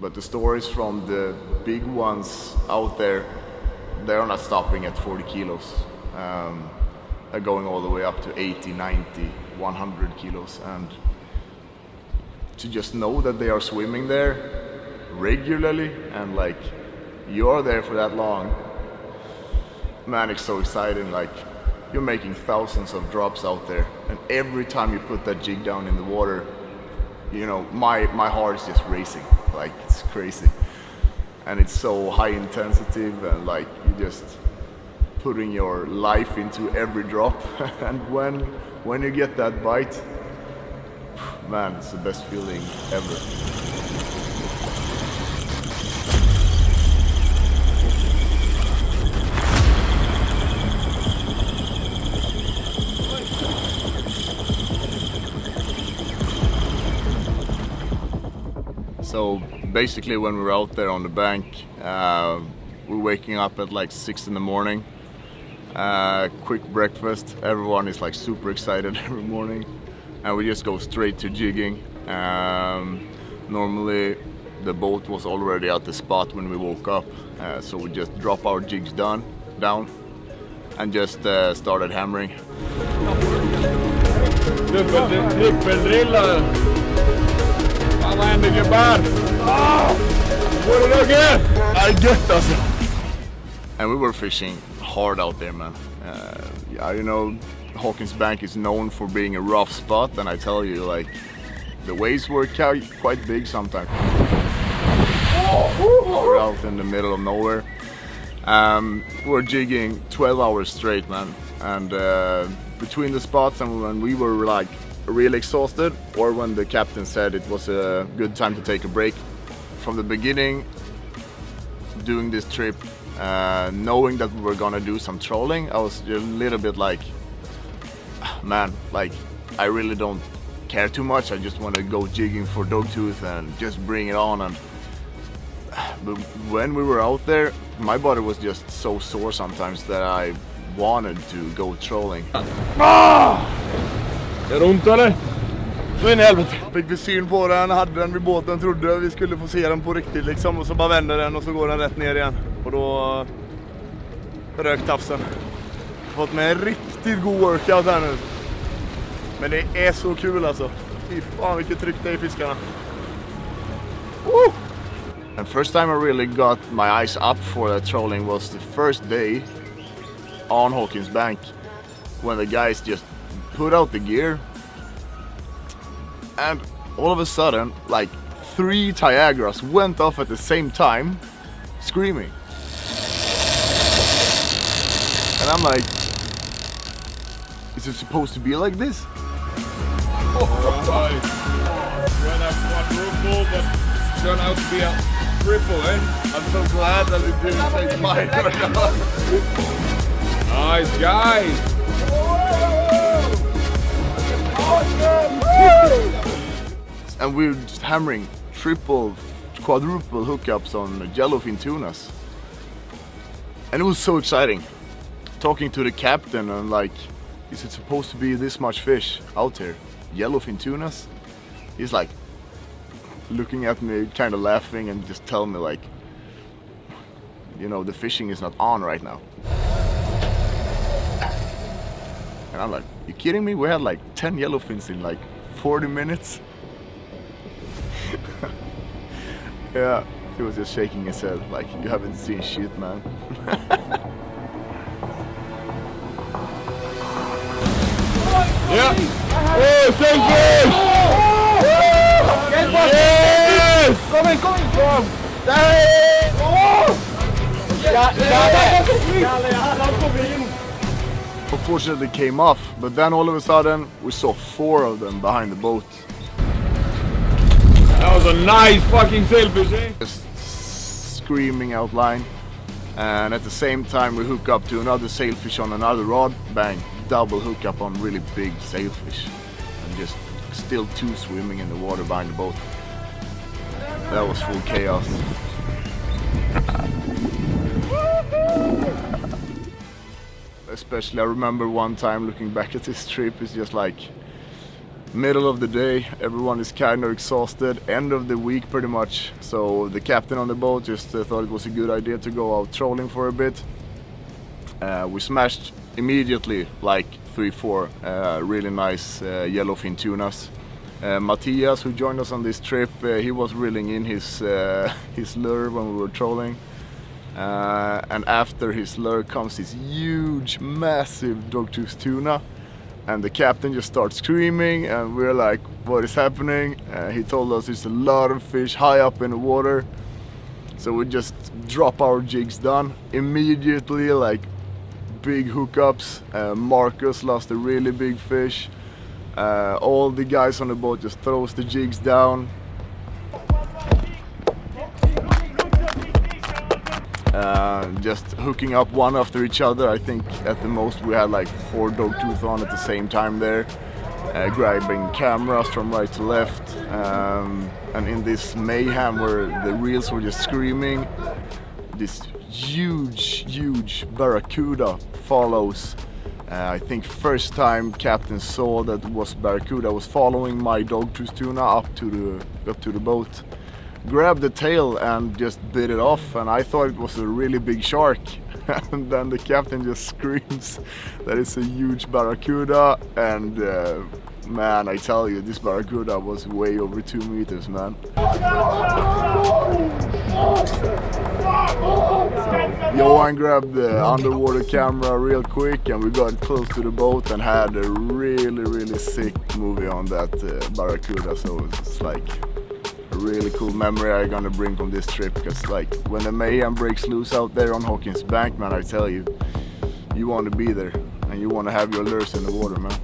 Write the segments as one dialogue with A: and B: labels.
A: But the stories from the big ones out there, they're not stopping at 40 kilos. They're going all the way up to 80, 90, 100 kilos. And to just know that they are swimming there regularly and like you're there for that long, man, it's so exciting. Like you're making thousands of drops out there, and every time you put that jig down in the water, you know, my heart is just racing. Like it's crazy, and it's so high intensity, and like you just putting your life into every drop. And when you get that bite, man, it's the best feeling ever. So basically when we were out there on the bank, we're waking up at like 6 in the morning, quick breakfast, everyone is like super excited every morning, and we just go straight to jigging. Normally the boat was already at the spot when we woke up, so we just drop our jigs down and just started hammering. I get us. And we were fishing hard out there, man. Yeah, you know, Hawkins Bank is known for being a rough spot, and I tell you, like, the waves were quite big sometimes. We're out in the middle of nowhere. We're jigging 12 hours straight, man. And between the spots and when we were like really exhausted, or when the captain said it was a good time to take a break, from the beginning doing this trip, knowing that we were gonna do some trolling, I was a little bit like, man, like I really don't care too much. I just want to go jigging for Dogtooth and just bring it on. And but when we were out there, my body was just so sore sometimes that I wanted to go trolling.
B: Är det ont eller? Så in i helvete.
C: Fick vi syn på den, hade den vid båten, trodde vi skulle få se den på riktigt liksom, och så bara vänder den och så går den rätt ner igen. Och då rök tafsen. Fått med en riktigt god workout här nu. Men det är så kul alltså. Fy fan vilket tryck det är i fiskarna.
A: Woo! And first time I really got my eyes up for that trolling was the first day on Hawkins Bank, when the guys just put out the gear, and all of a sudden like 3 Tiagras went off at the same time screaming, and I'm like, is it supposed to be like this?
B: Right. Went up quadruple, but turned out to be a triple, eh?
C: I'm so glad that it didn't take mine.
B: Nice, guys!
A: And we're just hammering triple, quadruple hookups on yellowfin tunas. And it was so exciting. Talking to the captain and like, is it supposed to be this much fish out here? Yellowfin tunas? He's like looking at me, kind of laughing, and just telling me like, you know, the fishing is not on right now. And I'm like, you kidding me? We had like 10 yellowfins in like 40 minutes. Yeah, he was just shaking his head like, you haven't seen shit, man.
B: Yeah! Oh, thank you! Yes!
C: Kom in!
A: Unfortunately it came off, but then all of a sudden we saw 4 of them behind the boat.
B: That was a nice fucking sailfish, eh?
A: Just screaming out line, and at the same time we hook up to another sailfish on another rod, bang, double hook up on really big sailfish, and just still 2 swimming in the water behind the boat. That was full chaos. Especially I remember one time looking back at this trip, it's just like, Middle of the day, everyone is kind of exhausted, end of the week pretty much. So the captain on the boat just thought it was a good idea to go out trolling for a bit. We smashed immediately like 3-4 really nice yellowfin tunas. Matthias, who joined us on this trip, he was reeling in his lure when we were trolling. And after his lure comes this huge, massive dogtooth tuna. And the captain just starts screaming and we're like, what is happening? He told us there's a lot of fish high up in the water. So we just drop our jigs down immediately, like big hookups. Marcus lost a really big fish. All the guys on the boat just throws the jigs down. Just hooking up one after each other. I think at the most we had like 4 dogtooth on at the same time there, grabbing cameras from right to left, and in this mayhem where the reels were just screaming, this huge Barracuda follows. I think first time captain saw that was Barracuda was following my dogtooth tuna up to the boat. Grabbed the tail and just bit it off, and I thought it was a really big shark. And then the captain just screams that it's a huge Barracuda, and man, I tell you, this Barracuda was way over 2 meters, man. So, Johan grabbed the underwater camera real quick and we got close to the boat and had a really sick movie on that Barracuda. So it's like a really cool memory I'm gonna bring from this trip, because like when the mayhem breaks loose out there on Hawkins Bank, man, I tell you, you want to be there and you want to have your lures in the water, man.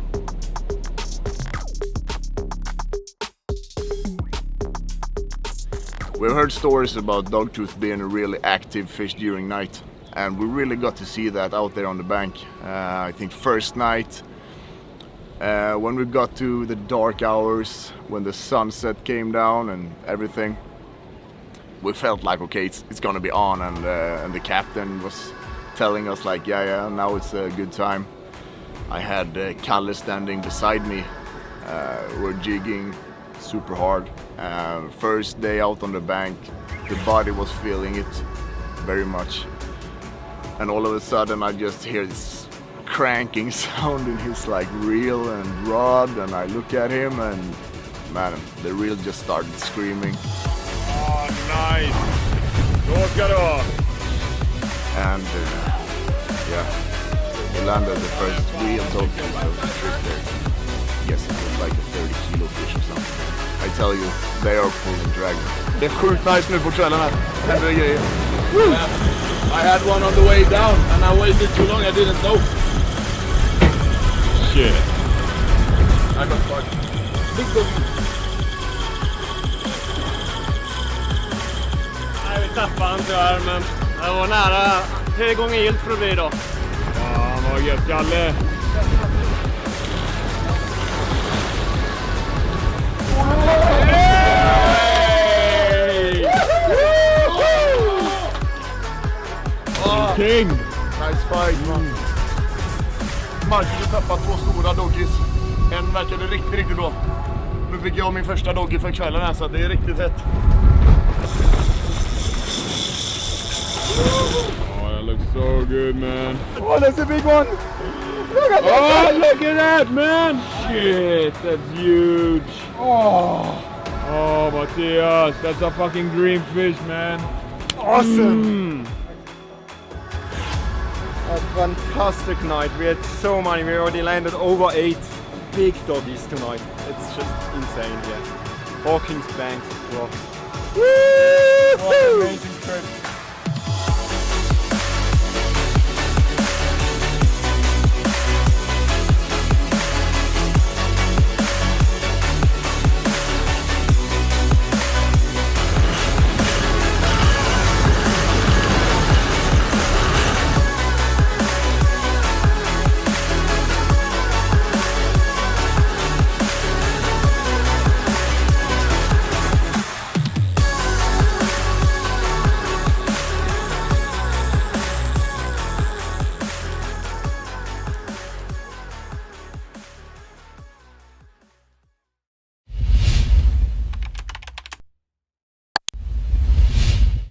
A: We've heard stories about dogtooth being a really active fish during night, and we really got to see that out there on the bank. I think first night, when we got to the dark hours, when the sunset came down and everything, we felt like, okay, it's gonna be on, and the captain was telling us like, yeah, now it's a good time. I had Kalle standing beside me. We're jigging super hard. First day out on the bank, the body was feeling it very much, and all of a sudden I just hear this cranking sound in his like reel and rod, and I look at him and man, the reel just started screaming.
B: Oh, nice! Då ska du!
A: And yeah, we landed the first real dogtooth of the trip there. Yes, it was like a 30 kilo fish or something. I tell you, they are pulling dragon.
C: Det är sjukt nice nu på kvällen här. Händer grejer.
B: I had one on the way down and I waited too long, I didn't know. Shit. I got caught. Big dog.
D: Nej, vi tappade han tyvärr, men det var nära 3 gånger gilt för att bli då.
B: Fan vad gött, Kalle. King!
C: Nice fight, man. Marcus tappade 2 stora doggies. En verkade riktigt bra. Nu fick jag min första doggie för kvällen här, så det är riktigt hett.
B: Oh, that looks so good, man.
C: Oh, that's a big one!
B: Oh, look at that, man! Shit, that's huge. Oh, Matthias, that's a fucking dream fish, man.
C: Awesome!
D: A fantastic night. We had so many. We already landed over 8 big doggies tonight. It's just insane here. Hawkins Bank rocks.
C: What an amazing trip.